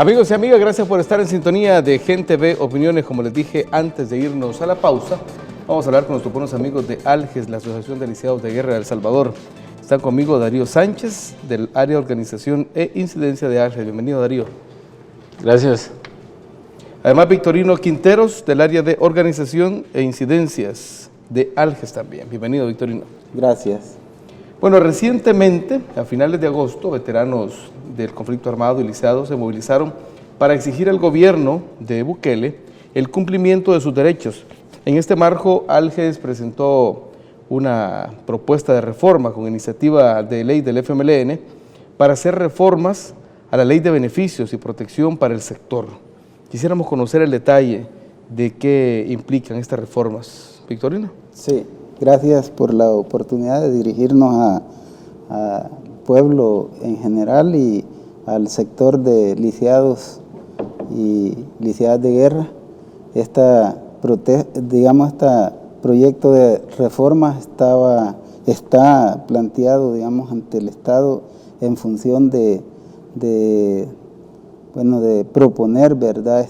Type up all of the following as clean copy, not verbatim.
Amigos y amigas, gracias por estar en sintonía de Gente Ve Opiniones. Como les dije antes de irnos a la pausa, vamos a hablar con nuestros buenos amigos de ALGES, la Asociación de Lisiados de Guerra de El Salvador. Está conmigo Darío Sánchez, del área de organización e incidencia de ALGES. Bienvenido, Darío. Gracias. Además, Victorino Quinteros, del área de organización e incidencias de ALGES también. Bienvenido, Victorino. Gracias. Bueno, recientemente, a finales de agosto, veteranos del conflicto armado y lisiados se movilizaron para exigir al gobierno de Bukele el cumplimiento de sus derechos. En este marco, ALGES presentó una propuesta de reforma con iniciativa de ley del FMLN para hacer reformas a la ley de beneficios y protección para el sector. Quisiéramos conocer el detalle de qué implican estas reformas. Victorino. Sí, gracias por la oportunidad de dirigirnos al pueblo en general y al sector de lisiados y lisiadas de guerra. Este proyecto de reforma está planteado, ante el Estado en función de proponer, ¿verdad?,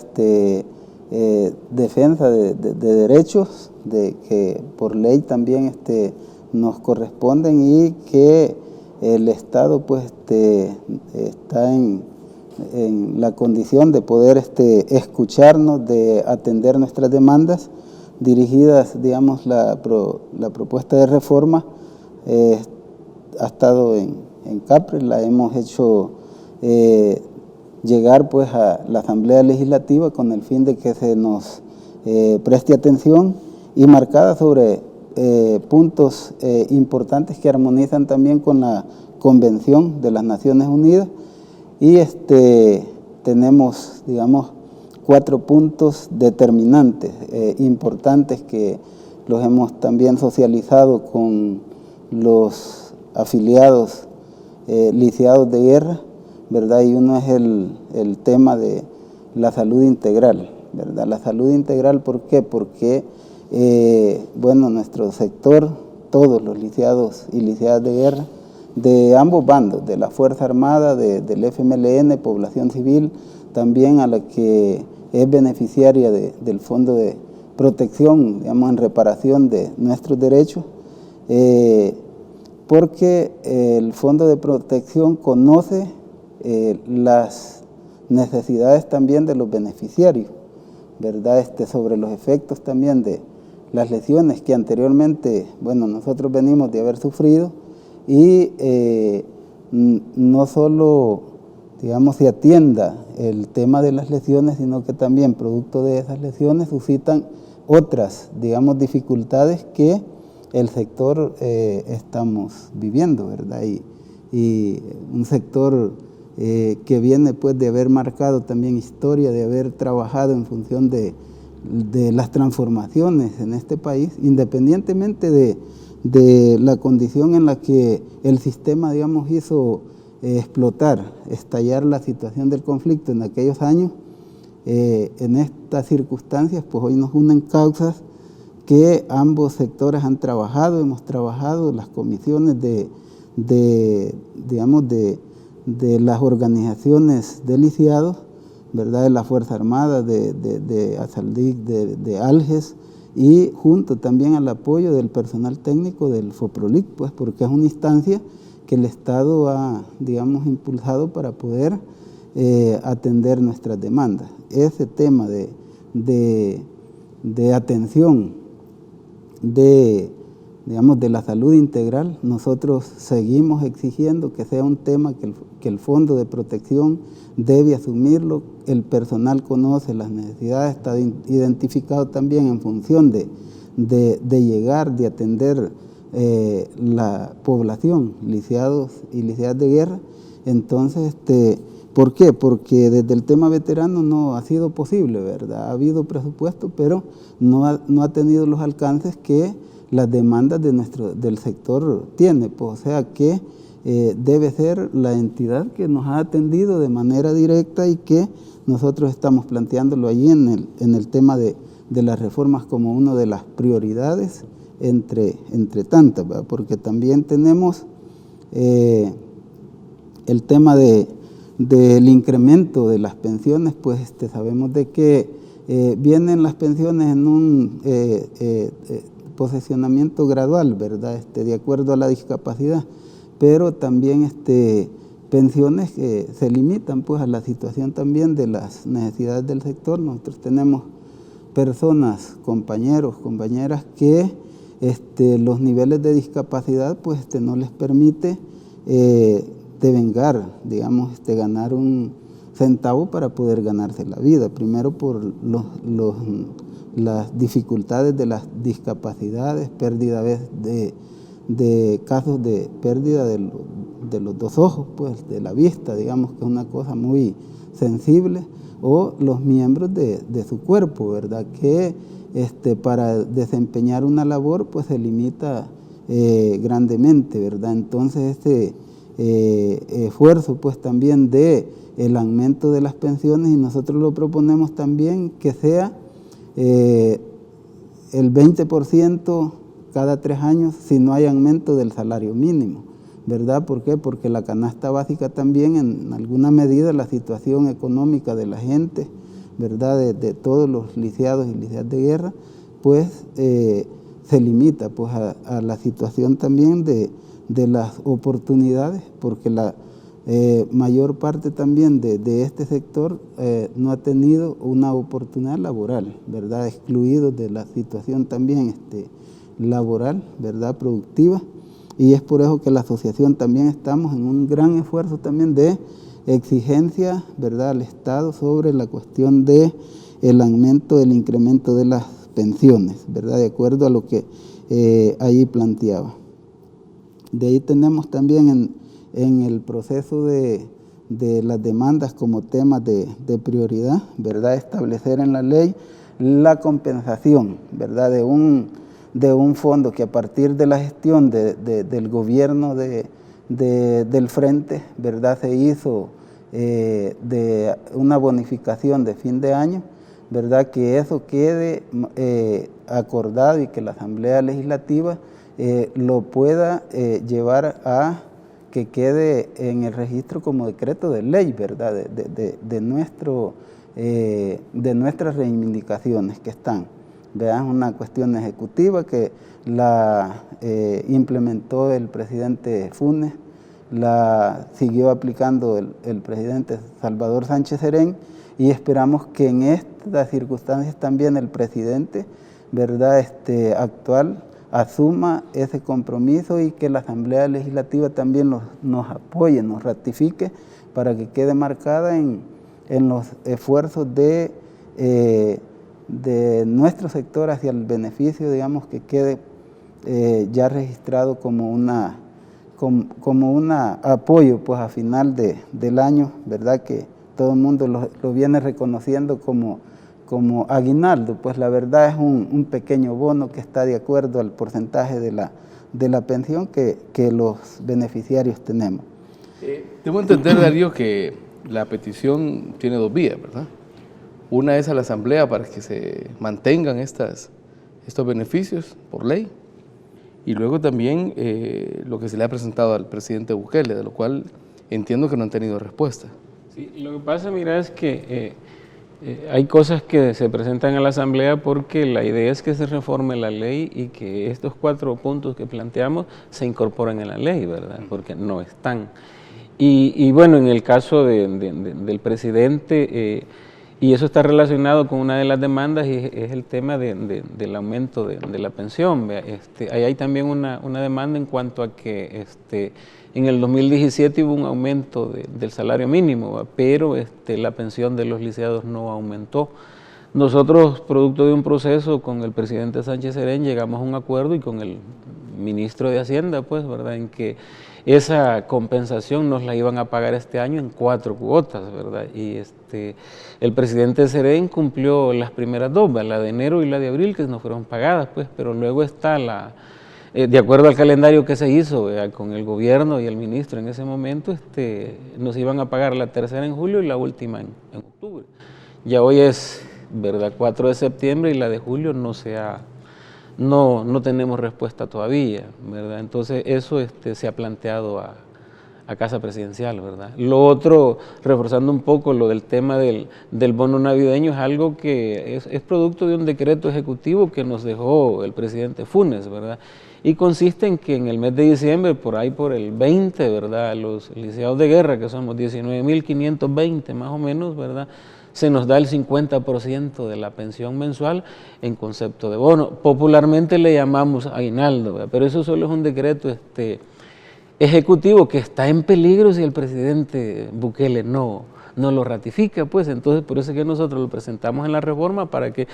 defensa de derechos que por ley también nos corresponden y que el Estado está en la condición de poder escucharnos, de atender nuestras demandas dirigidas, la propuesta de reforma ha estado en CAPRES, la hemos hecho llegar pues a la Asamblea Legislativa con el fin de que se nos preste atención y marcada sobre puntos importantes que armonizan también con la Convención de las Naciones Unidas y tenemos, 4 puntos determinantes, importantes que los hemos también socializado con los afiliados lisiados de guerra, ¿verdad? Y uno es el tema de la salud integral, ¿verdad? La salud integral, ¿por qué? Porque, nuestro sector, todos los lisiados y lisiadas de guerra, de ambos bandos, de la Fuerza Armada, del FMLN, población civil, también a la que es beneficiaria del Fondo de Protección, en reparación de nuestros derechos, porque el Fondo de Protección conoce las necesidades también de los beneficiarios, ¿verdad? Sobre los efectos también de las lesiones que anteriormente, nosotros venimos de haber sufrido y no solo, se atienda el tema de las lesiones, sino que también producto de esas lesiones suscitan otras, dificultades que el sector estamos viviendo, ¿verdad? Y un sector que viene pues de haber marcado también historia, de haber trabajado en función de las transformaciones en este país, independientemente de la condición en la que el sistema, hizo estallar la situación del conflicto en aquellos años. En estas circunstancias, pues hoy nos unen causas que ambos sectores han trabajado, hemos trabajado, las comisiones de las organizaciones de lisiados, ¿verdad?, de la Fuerza Armada, de ASALDIC, de ALGES, y junto también al apoyo del personal técnico del FOPROLIC, pues porque es una instancia que el Estado ha, impulsado para poder atender nuestras demandas. Ese tema de atención de la salud integral, nosotros seguimos exigiendo que sea un tema que el Fondo de Protección debe asumirlo. El personal conoce las necesidades, está identificado también en función de llegar, de atender la población, lisiados y lisiadas de guerra. Entonces, ¿por qué? Porque desde el tema veterano no ha sido posible, ¿verdad? Ha habido presupuesto, pero no ha tenido los alcances que las demandas del sector tiene, pues, o sea que debe ser la entidad que nos ha atendido de manera directa y que nosotros estamos planteándolo allí en el tema de las reformas como una de las prioridades entre tantas, ¿verdad? Porque también tenemos el tema de del incremento de las pensiones, pues sabemos de que vienen las pensiones en un posesionamiento gradual, ¿verdad? De acuerdo a la discapacidad, pero también pensiones que se limitan pues a la situación también de las necesidades del sector. Nosotros tenemos personas, compañeros, compañeras que los niveles de discapacidad pues no les permite devengar, digamos, ganar un centavo para poder ganarse la vida. Primero por las dificultades de las discapacidades, pérdida de casos de pérdida de los dos ojos, pues de la vista, digamos que es una cosa muy sensible, o los miembros de su cuerpo, ¿verdad? Que para desempeñar una labor pues se limita grandemente, ¿verdad? Entonces esfuerzo pues también de el aumento de las pensiones, y nosotros lo proponemos también que sea el 20% cada 3 años si no hay aumento del salario mínimo, ¿verdad? ¿Por qué? Porque la canasta básica también, en alguna medida, la situación económica de la gente, ¿verdad? De todos los lisiados y lisiadas de guerra, pues se limita pues a la situación también de las oportunidades, porque la mayor parte también de este sector no ha tenido una oportunidad laboral, ¿verdad? Excluidos de la situación también laboral, ¿verdad? Productiva, y es por eso que la asociación también estamos en un gran esfuerzo también de exigencia, ¿verdad?, al Estado sobre la cuestión de el aumento, el incremento de las pensiones, ¿verdad?, de acuerdo a lo que allí planteaba. De ahí tenemos también en el proceso de las demandas como temas de prioridad, ¿verdad?, establecer en la ley la compensación, ¿verdad?, de un fondo que a partir de la gestión del gobierno del frente, ¿verdad?, se hizo de una bonificación de fin de año, ¿verdad?, que eso quede acordado y que la Asamblea Legislativa lo pueda llevar a que quede en el registro como decreto de ley, ¿verdad?, de nuestras reivindicaciones que están. ¿Verdad? Es una cuestión ejecutiva que la implementó el presidente Funes, la siguió aplicando el presidente Salvador Sánchez Serén, y esperamos que en estas circunstancias también el presidente, ¿verdad?, actual asuma ese compromiso y que la Asamblea Legislativa también nos apoye, nos ratifique para que quede marcada en los esfuerzos de nuestro sector hacia el beneficio, digamos, que quede ya registrado como un apoyo pues a final del año, ¿verdad?, que todo el mundo lo viene reconociendo como aguinaldo. Pues la verdad es un pequeño bono que está de acuerdo al porcentaje de la pensión que los beneficiarios tenemos. Debo entender, Darío, que la petición tiene 2 vías, ¿verdad? Una es a la Asamblea para que se mantengan estos beneficios por ley, y luego también lo que se le ha presentado al presidente Bukele, de lo cual entiendo que no han tenido respuesta. Sí, lo que pasa, mira, es que hay cosas que se presentan a la Asamblea porque la idea es que se reforme la ley y que estos 4 puntos que planteamos se incorporen en la ley, ¿verdad? Porque no están. Y bueno, en el caso del presidente, y eso está relacionado con una de las demandas, y es el tema del aumento de la pensión. Ahí hay también una demanda en cuanto a que en el 2017 hubo un aumento del salario mínimo, pero la pensión de los liceados no aumentó. Nosotros, producto de un proceso con el presidente Sánchez Serén, llegamos a un acuerdo y con el ministro de Hacienda, pues, ¿verdad?, en que esa compensación nos la iban a pagar este año en 4 cuotas, ¿verdad? Y el presidente Serén cumplió las primeras 2, la de enero y la de abril, que no fueron pagadas, pues, pero luego está de acuerdo al calendario que se hizo con el gobierno y el ministro en ese momento, nos iban a pagar la tercera en julio y la última en octubre. Ya hoy es, ¿verdad?, 4 de septiembre, y la de julio no tenemos respuesta todavía, ¿verdad? Entonces eso se ha planteado a Casa Presidencial, ¿verdad? Lo otro, reforzando un poco lo del tema del bono navideño, es algo que es producto de un decreto ejecutivo que nos dejó el presidente Funes, ¿verdad? Y consiste en que en el mes de diciembre, por ahí por el 20, ¿verdad? Los liceados de guerra, que somos 19.520 más o menos, ¿verdad? Se nos da el 50% de la pensión mensual en concepto de bono. Popularmente le llamamos aguinaldo, ¿verdad? Pero eso solo es un decreto ejecutivo que está en peligro si el presidente Bukele no lo ratifica, pues entonces por eso es que nosotros lo presentamos en la reforma para que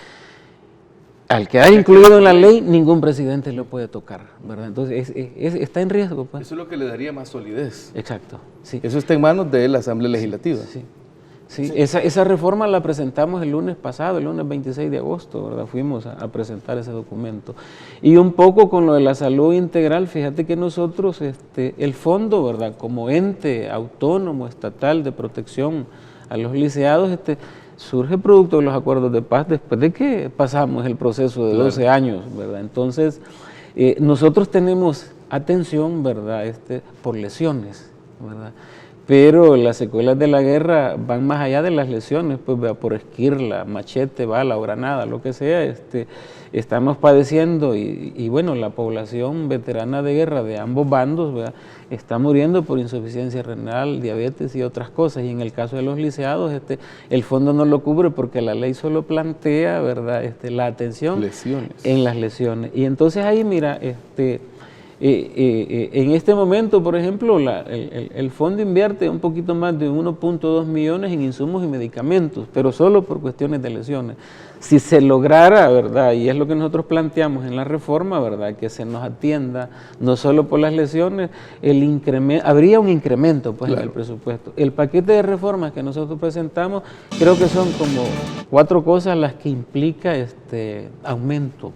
al quedar incluido en la ley, ningún presidente lo puede tocar, ¿verdad? Entonces está en riesgo, pues. Eso es lo que le daría más solidez. Exacto, sí. Eso está en manos de la Asamblea Legislativa. Sí. Esa reforma la presentamos el lunes pasado, el lunes 26 de agosto, ¿verdad? Fuimos a presentar ese documento. Y un poco con lo de la salud integral, fíjate que nosotros, el fondo, ¿verdad? Como ente autónomo, estatal de protección a los liceados, surge producto de los acuerdos de paz después de que pasamos el proceso de 12 años, ¿verdad? Entonces, nosotros tenemos atención, ¿verdad? Por lesiones, ¿verdad? Pero las secuelas de la guerra van más allá de las lesiones, pues ¿verdad? Por esquirla, machete, bala o granada, lo que sea, estamos padeciendo y bueno, la población veterana de guerra de ambos bandos, ¿verdad? Está muriendo por insuficiencia renal, diabetes y otras cosas, y en el caso de los liceados, el fondo no lo cubre porque la ley solo plantea, ¿verdad? La atención en las lesiones. Y entonces ahí, mira, en este momento, por ejemplo, el fondo invierte un poquito más de 1.2 millones en insumos y medicamentos, pero solo por cuestiones de lesiones. Si se lograra, ¿verdad? Y es lo que nosotros planteamos en la reforma, ¿verdad? Que se nos atienda no solo por las lesiones, habría un incremento pues, en el presupuesto. El paquete de reformas que nosotros presentamos, creo que son como 4 cosas las que implica aumento.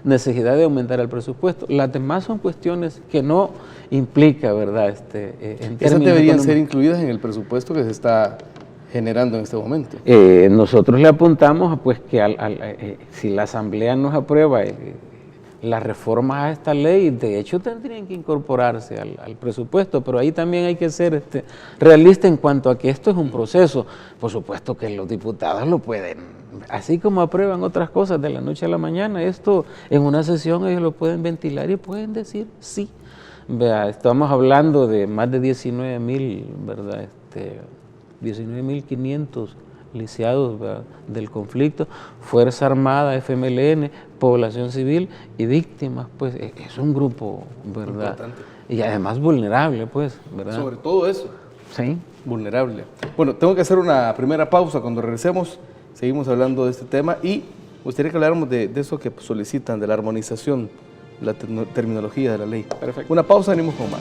Necesidad de aumentar el presupuesto. Las demás son cuestiones que no implica, ¿verdad? Esas deberían ser incluidas en el presupuesto que se está generando en este momento. Nosotros le apuntamos pues que si la Asamblea nos aprueba las reformas a esta ley, de hecho tendrían que incorporarse al presupuesto, pero ahí también hay que ser realista en cuanto a que esto es un proceso. Por supuesto que los diputados lo pueden, así como aprueban otras cosas de la noche a la mañana, esto en una sesión ellos lo pueden ventilar y pueden decir sí. Vea, estamos hablando de más de 19.000, ¿verdad? 19.500 liceados, ¿verdad? Del conflicto, Fuerza Armada, FMLN, población civil y víctimas, pues es un grupo, ¿verdad? Importante. Y además vulnerable, pues, ¿verdad? Sobre todo eso. Sí. Vulnerable. Bueno, tengo que hacer una primera pausa. Cuando regresemos, seguimos hablando de este tema y me gustaría que habláramos de eso que solicitan, de la armonización, la terminología de la ley. Perfecto. Una pausa, venimos con más.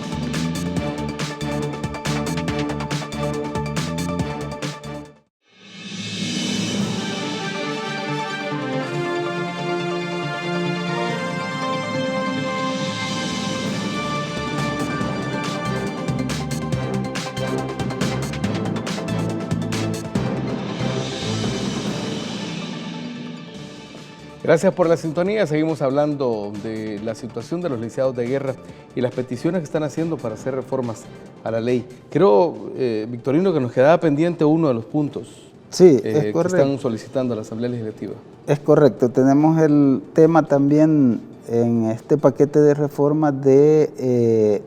Gracias por la sintonía. Seguimos hablando de la situación de los liceados de guerra y las peticiones que están haciendo para hacer reformas a la ley. Creo, Victorino, que nos quedaba pendiente uno de los puntos que están solicitando a la Asamblea Legislativa. Es correcto. Tenemos el tema también en este paquete de reformas de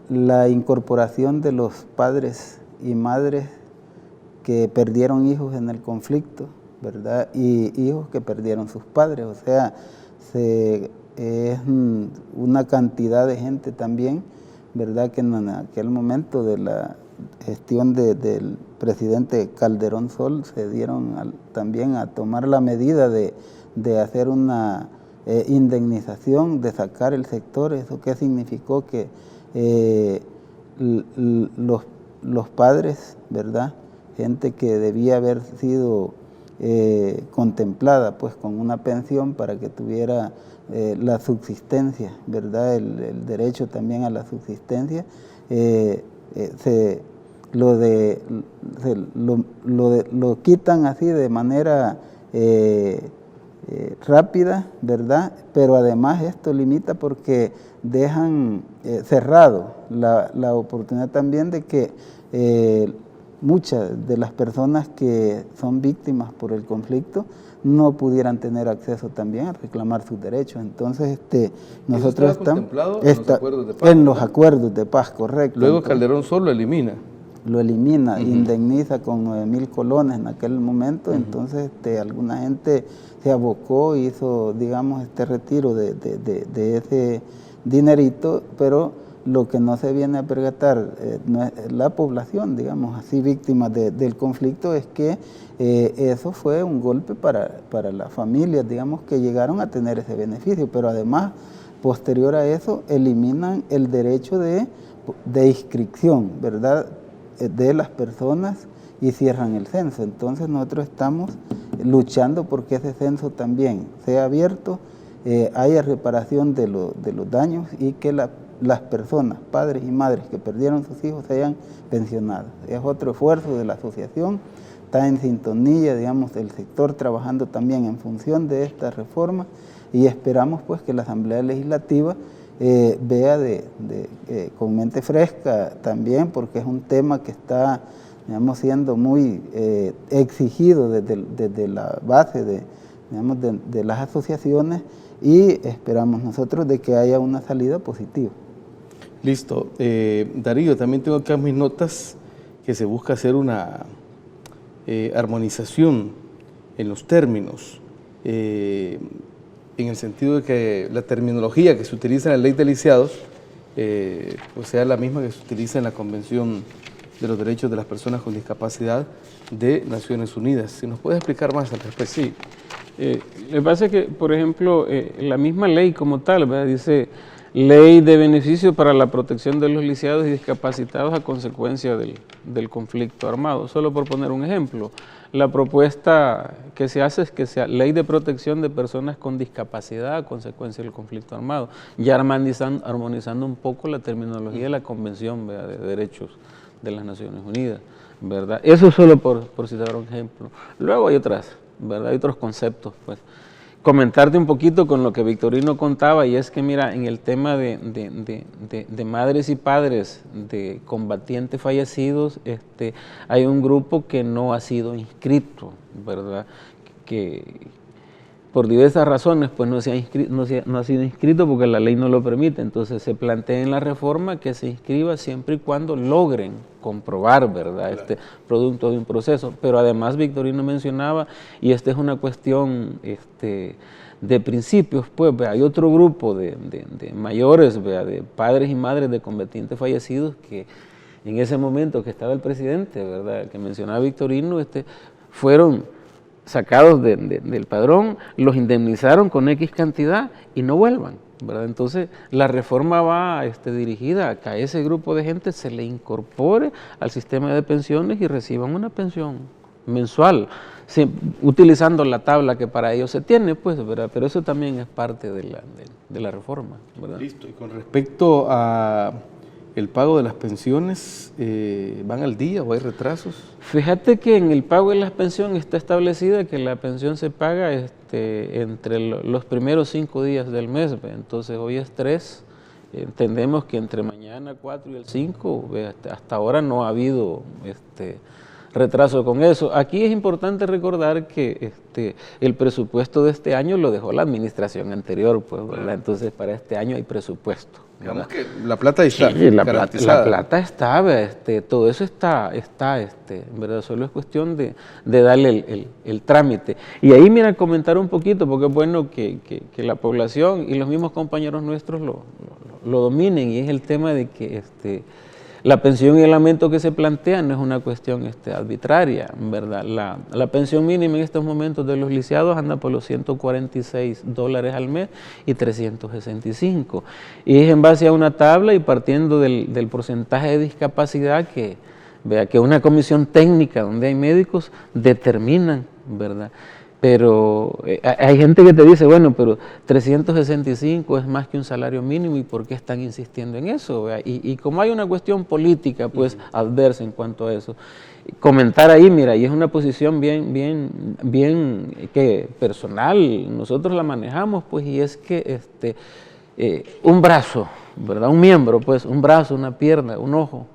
la incorporación de los padres y madres que perdieron hijos en el conflicto, ¿verdad? Y hijos que perdieron sus padres, o sea, es una cantidad de gente también, ¿verdad? Que en aquel momento de la gestión del presidente Calderón Sol se dieron también a tomar la medida de hacer una indemnización, de sacar el sector. ¿Eso qué significó? Que los padres, ¿verdad? Gente que debía haber sido contemplada pues con una pensión para que tuviera la subsistencia, ¿verdad? El derecho también a la subsistencia, lo quitan así de manera rápida, ¿verdad? Pero además esto limita porque dejan cerrado la oportunidad también de que muchas de las personas que son víctimas por el conflicto no pudieran tener acceso también a reclamar sus derechos. Entonces, nosotros estamos en los acuerdos de paz, correcto. Luego entonces, Calderón solo elimina. Lo elimina, indemniza con 9,000 colones en aquel momento. Entonces alguna gente se abocó, hizo, digamos, este retiro de ese dinerito, pero lo que no se viene a percatar la población, digamos así, víctima del conflicto, es que eso fue un golpe para las familias, digamos, que llegaron a tener ese beneficio, pero además, posterior a eso, eliminan el derecho de inscripción, ¿verdad?, de las personas, y cierran el censo. Entonces nosotros estamos luchando porque ese censo también sea abierto, haya reparación de los daños y que las personas, padres y madres que perdieron sus hijos, sean pensionados. Es otro esfuerzo de la asociación, está en sintonía, digamos, el sector trabajando también en función de esta reforma, y esperamos pues que la Asamblea Legislativa vea con mente fresca también, porque es un tema que está, digamos, siendo muy exigido desde la base de las asociaciones, y esperamos nosotros de que haya una salida positiva. Listo. Darío, también tengo acá mis notas que se busca hacer una armonización en los términos, en el sentido de que la terminología que se utiliza en la ley de lisiados pues sea la misma que se utiliza en la Convención de los Derechos de las Personas con Discapacidad de Naciones Unidas. ¿Si nos puedes explicar más al respecto? Sí. Lo que pasa es que, por ejemplo, la misma ley como tal, ¿verdad?, dice Ley de Beneficio para la Protección de los Lisiados y Discapacitados a consecuencia del conflicto armado. Solo por poner un ejemplo, la propuesta que se hace es que sea Ley de Protección de Personas con Discapacidad a consecuencia del conflicto armado, ya armonizando un poco la terminología de la Convención, ¿verdad?, de Derechos de las Naciones Unidas, ¿verdad? Eso solo por citar un ejemplo. Luego hay otras, ¿verdad?, hay otros conceptos, pues. Comentarte un poquito con lo que Victorino contaba, y es que mira, en el tema de madres y padres de combatientes fallecidos, hay un grupo que no ha sido inscrito, ¿verdad?, que por diversas razones pues no ha sido inscrito porque la ley no lo permite. Entonces se plantea en la reforma que se inscriba siempre y cuando logren comprobar, ¿verdad?, producto de un proceso. Pero además Victorino mencionaba, y esta es una cuestión de principios, pues hay otro grupo de mayores, de padres y madres de combatientes fallecidos que en ese momento que estaba el presidente, ¿verdad?, que mencionaba Victorino, fueron sacados del padrón, los indemnizaron con X cantidad y no vuelvan, ¿verdad? Entonces la reforma va dirigida a que a ese grupo de gente se le incorpore al sistema de pensiones y reciban una pensión mensual, utilizando la tabla que para ellos se tiene, pues, ¿verdad? Pero eso también es parte de la reforma, ¿verdad? Listo. Y con respecto a el pago de las pensiones, ¿van al día o hay retrasos? Fíjate que en el pago de las pensiones está establecida que la pensión se paga entre los primeros 5 días del mes, ¿ve? Entonces hoy es 3, entendemos que entre mañana 4 y el 5, ¿ve? Hasta ahora no ha habido retraso con eso. Aquí es importante recordar que el presupuesto de este año lo dejó la administración anterior, pues, ¿verdad? Entonces para este año hay presupuesto. Digamos que la plata está garantizada. La plata está, todo eso está, ¿verdad? Solo es cuestión de darle el trámite. Y ahí, mira, comentar un poquito, porque es bueno que la población y los mismos compañeros nuestros lo dominen, y es el tema de que la pensión y el aumento que se plantea no es una cuestión arbitraria, ¿verdad? La pensión mínima en estos momentos de los lisiados anda por los $146 al mes y 365. Y es en base a una tabla y partiendo del porcentaje de discapacidad que una comisión técnica donde hay médicos determinan, ¿verdad? Pero hay gente que te dice, bueno, pero 365 es más que un salario mínimo, ¿y por qué están insistiendo en eso? Y como hay una cuestión política, pues, adversa en cuanto a eso, comentar ahí, mira, y es una posición bien que personal, nosotros la manejamos, pues, y es que un brazo, ¿verdad? Un miembro, pues, un brazo, una pierna, un ojo,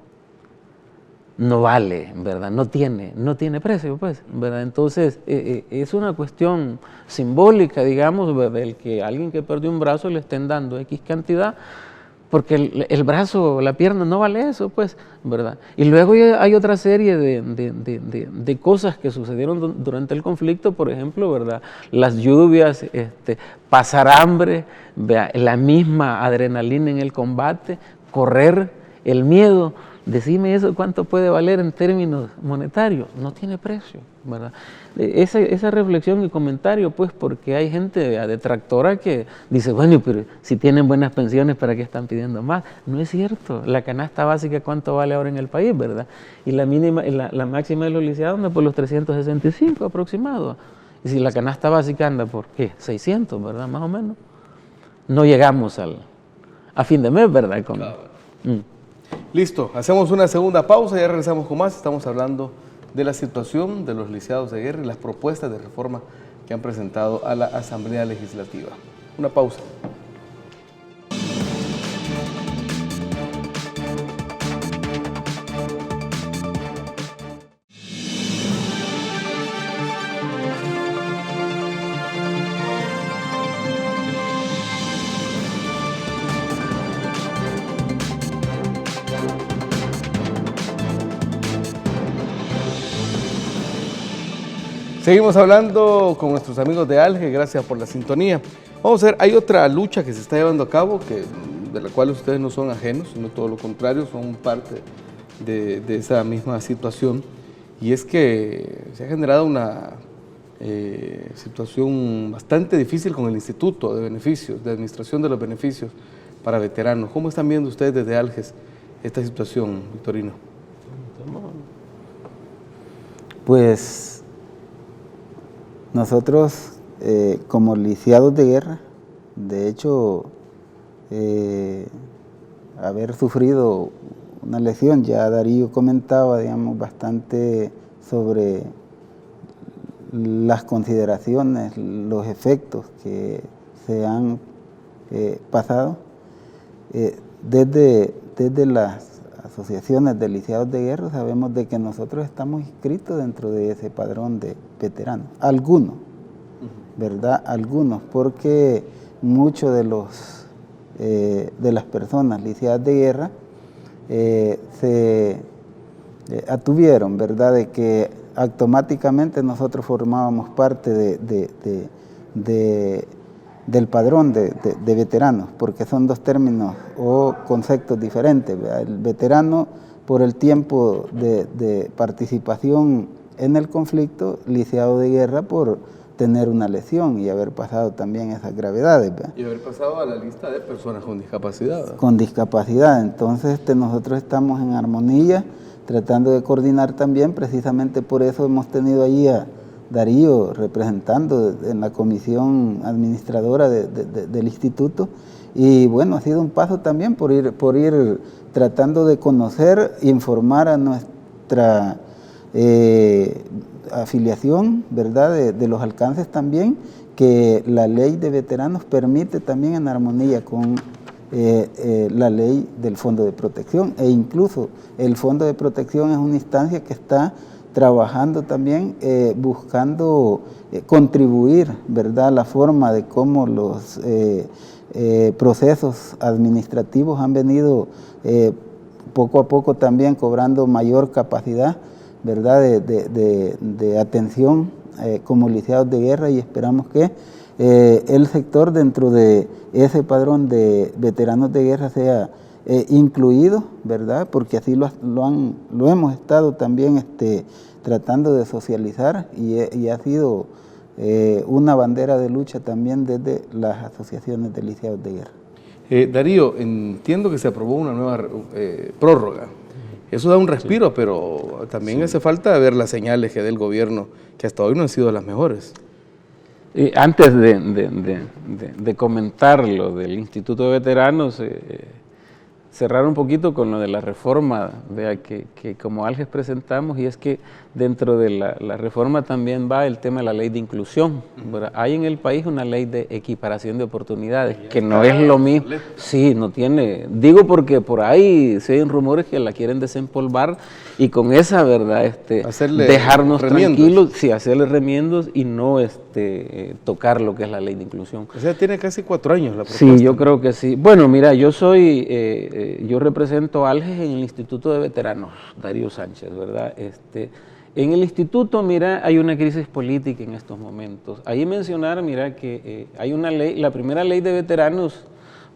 no vale, ¿verdad? No tiene precio, pues, ¿verdad? Entonces, es una cuestión simbólica, digamos, ¿verdad? El que alguien que perdió un brazo le estén dando X cantidad, porque el brazo, la pierna no vale eso, pues, ¿verdad? Y luego hay otra serie de cosas que sucedieron durante el conflicto, por ejemplo, ¿verdad? Las lluvias, pasar hambre, ¿verdad? La misma adrenalina en el combate, correr, el miedo. Decime eso, ¿cuánto puede valer en términos monetarios? No tiene precio, ¿verdad? Esa reflexión y comentario, pues, porque hay gente detractora que dice, bueno, pero si tienen buenas pensiones, ¿para qué están pidiendo más? No es cierto. La canasta básica, ¿cuánto vale ahora en el país, verdad? Y la mínima, la máxima de los liceados anda por los 365 aproximados. Y si la canasta básica anda por, ¿qué? 600, ¿verdad? Más o menos. No llegamos a fin de mes, ¿verdad? Listo, hacemos una segunda pausa y ya regresamos con más. Estamos hablando de la situación de los liceados de guerra y las propuestas de reforma que han presentado a la Asamblea Legislativa. Una pausa. Seguimos hablando con nuestros amigos de ALGE, gracias por la sintonía. Vamos a ver, hay otra lucha que se está llevando a cabo, de la cual ustedes no son ajenos, sino todo lo contrario, son parte de esa misma situación. Y es que se ha generado una situación bastante difícil con el Instituto de Beneficios, de Administración de los Beneficios para Veteranos. ¿Cómo están viendo ustedes desde ALGES esta situación, Victorino? Pues nosotros, como lisiados de guerra, de hecho, haber sufrido una lesión, ya Darío comentaba, digamos, bastante sobre las consideraciones, los efectos que se han pasado. Desde las asociaciones de lisiados de guerra sabemos de que nosotros estamos inscritos dentro de ese padrón de veteranos, algunos, ¿verdad? Algunos, porque muchos de las personas lisiadas de guerra se atuvieron, ¿verdad? De que automáticamente nosotros formábamos parte del padrón de veteranos, porque son dos términos o conceptos diferentes, ¿verdad? El veterano por el tiempo de participación en el conflicto, lisiado de guerra por tener una lesión y haber pasado también esas gravedades, ¿verdad? Y haber pasado a la lista de personas con discapacidad, ¿verdad? Con discapacidad. Entonces nosotros estamos en armonía, tratando de coordinar también, precisamente por eso hemos tenido allí a Darío representando en la comisión administradora del instituto, y bueno, ha sido un paso también por ir tratando de conocer, informar a nuestra afiliación, ¿verdad? De los alcances también, que la ley de veteranos permite también en armonía con la ley del Fondo de Protección, e incluso el Fondo de Protección es una instancia que está trabajando también, buscando contribuir, ¿verdad?, la forma de cómo los procesos administrativos han venido poco a poco también cobrando mayor capacidad, ¿verdad?, de atención como lisiados de guerra, y esperamos que el sector dentro de ese padrón de veteranos de guerra sea incluido, ¿verdad?, porque así lo hemos estado también tratando de socializar, y ha sido una bandera de lucha también desde las asociaciones de lisiados de guerra. Darío, entiendo que se aprobó una nueva prórroga. Eso da un respiro, pero también hace falta ver las señales que dé el gobierno, que hasta hoy no han sido las mejores. Antes de comentar lo del Instituto de Veteranos, cerrar un poquito con lo de la reforma, vea que como ALGES presentamos, y es que dentro de la reforma también va el tema de la ley de inclusión. ¿Verdad? Hay en el país una ley de equiparación de oportunidades, que no es lo mismo. Sí, no tiene, digo porque por ahí se oyen rumores que la quieren desempolvar y con esa, ¿verdad? Dejarnos tranquilos, sí, hacerle remiendos y no tocar lo que es la ley de inclusión. O sea, tiene casi 4 años la propuesta. Sí, yo creo que sí. Bueno, mira, yo represento a ALGES en el Instituto de Veteranos, Darío Sánchez, ¿verdad? En el instituto, mira, hay una crisis política en estos momentos. Ahí mencionar, mira, que hay una ley, la primera ley de veteranos,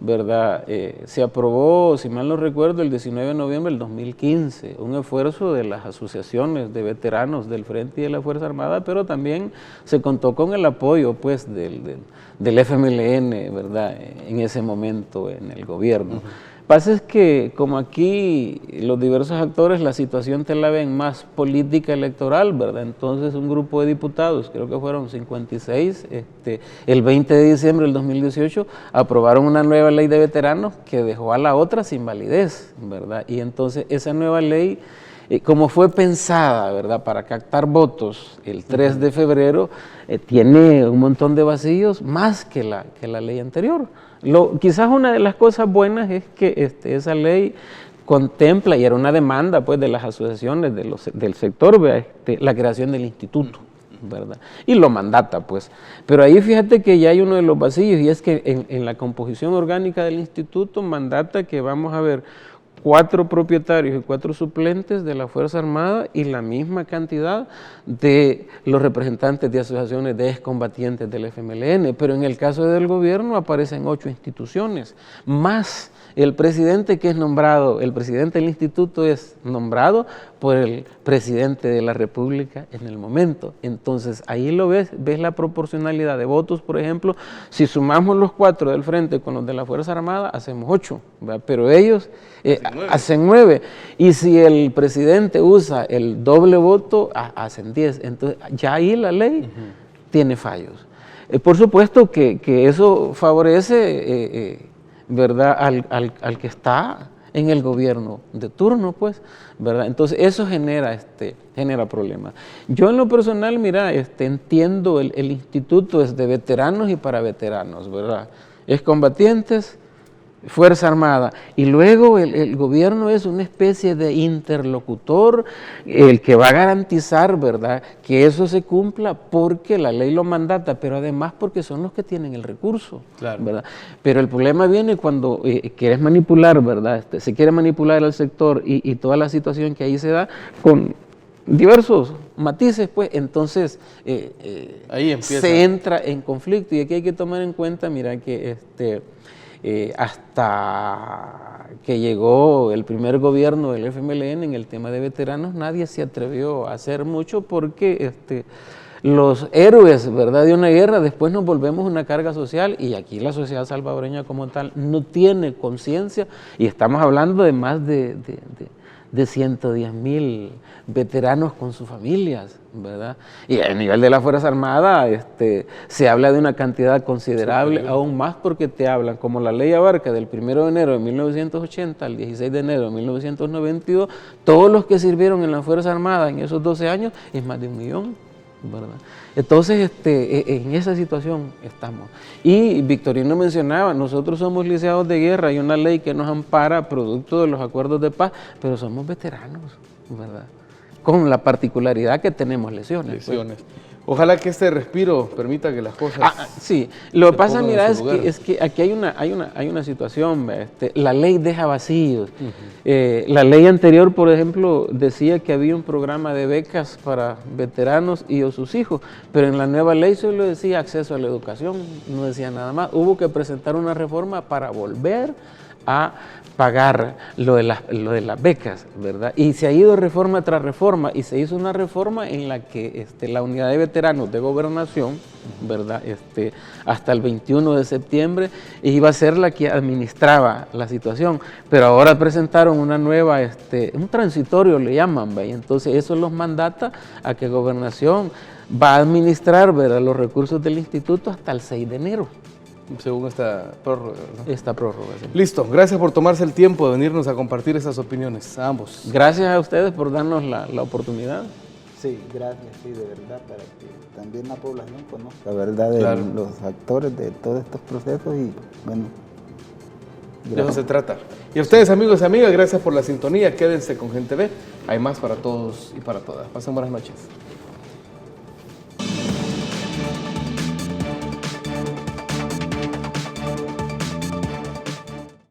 ¿verdad? Se aprobó, si mal no recuerdo, el 19 de noviembre del 2015, un esfuerzo de las asociaciones de veteranos del Frente y de la Fuerza Armada, pero también se contó con el apoyo, pues, del FMLN, ¿verdad?, en ese momento en el gobierno. Pasa es que como aquí los diversos actores la situación te la ven más política electoral, ¿verdad? Entonces un grupo de diputados, creo que fueron 56, el 20 de diciembre del 2018 aprobaron una nueva ley de veteranos que dejó a la otra sin validez, ¿verdad? Y entonces esa nueva ley, como fue pensada, ¿verdad?, para captar votos el 3 de febrero, tiene un montón de vacíos más que la ley anterior. Quizás una de las cosas buenas es que esa ley contempla, y era una demanda, pues, de las asociaciones del sector, la creación del instituto, ¿verdad? Y lo mandata, pues. Pero ahí fíjate que ya hay uno de los vacíos, y es que en la composición orgánica del instituto mandata que vamos a ver 4 propietarios y 4 suplentes de la Fuerza Armada y la misma cantidad de los representantes de asociaciones de excombatientes del FMLN, pero en el caso del gobierno aparecen 8 instituciones, más el presidente que es nombrado, el presidente del instituto es nombrado por el presidente de la República en el momento. Entonces ahí lo ves la proporcionalidad de votos, por ejemplo, si sumamos los 4 del Frente con los de la Fuerza Armada, hacemos 8, ¿verdad? Pero ellos hacen 9, y si el presidente usa el doble voto, hacen 10, entonces ya ahí la ley tiene fallos. Por supuesto que eso favorece, ¿verdad?, al que está en el gobierno de turno, pues, ¿verdad? Entonces eso genera problemas. Yo en lo personal, mira, entiendo el instituto es de veteranos y para veteranos, ¿verdad? Excombatientes, Fuerza Armada, y luego el gobierno es una especie de interlocutor, el que va a garantizar, ¿verdad?, que eso se cumpla porque la ley lo mandata, pero además porque son los que tienen el recurso, claro, ¿verdad? Pero el problema viene cuando quieres manipular, ¿verdad? Se quiere manipular al sector y toda la situación que ahí se da con diversos matices, pues, entonces ahí se entra en conflicto, y aquí hay que tomar en cuenta, mira, que hasta que llegó el primer gobierno del FMLN en el tema de veteranos, nadie se atrevió a hacer mucho porque los héroes, ¿verdad?, de una guerra, después nos volvemos una carga social, y aquí la sociedad salvadoreña como tal no tiene conciencia, y estamos hablando de más de 110,000 veteranos con sus familias, ¿verdad? Y a nivel de la Fuerza Armada se habla de una cantidad considerable, aún más porque te hablan, como la ley abarca del 1 de enero de 1980 al 16 de enero de 1992, todos los que sirvieron en la Fuerza Armada en esos 12 años es más de 1 millón, ¿verdad? Entonces, en esa situación estamos. Y Victorino mencionaba, nosotros somos liceados de guerra, hay una ley que nos ampara producto de los acuerdos de paz, pero somos veteranos, ¿verdad?, con la particularidad que tenemos lesiones. Pues. Ojalá que este respiro permita que las cosas... sí, lo que pasa, mira, es que aquí hay una situación, la ley deja vacíos. La ley anterior, por ejemplo, decía que había un programa de becas para veteranos y o sus hijos, pero en la nueva ley solo decía acceso a la educación, no decía nada más. Hubo que presentar una reforma para volver a pagar lo de las becas, ¿verdad? Y se ha ido reforma tras reforma, y se hizo una reforma en la que la unidad de veteranos de gobernación, ¿verdad?, hasta el 21 de septiembre iba a ser la que administraba la situación, pero ahora presentaron una nueva, un transitorio le llaman, ¿ve? Y entonces eso los mandata a que gobernación va a administrar, ¿verdad?, los recursos del instituto hasta el 6 de enero. Según esta prórroga, ¿no? Esta prórroga. Sí. Listo, gracias por tomarse el tiempo de venirnos a compartir esas opiniones, a ambos. Gracias a ustedes por darnos la oportunidad. Sí, gracias, sí, de verdad, para que también la población conozca la verdad de Claro. los actores de todos estos procesos y bueno. De eso se trata. Y a ustedes, amigos y amigas, gracias por la sintonía. Quédense con Gente V. Hay más para todos y para todas. Pasen buenas noches.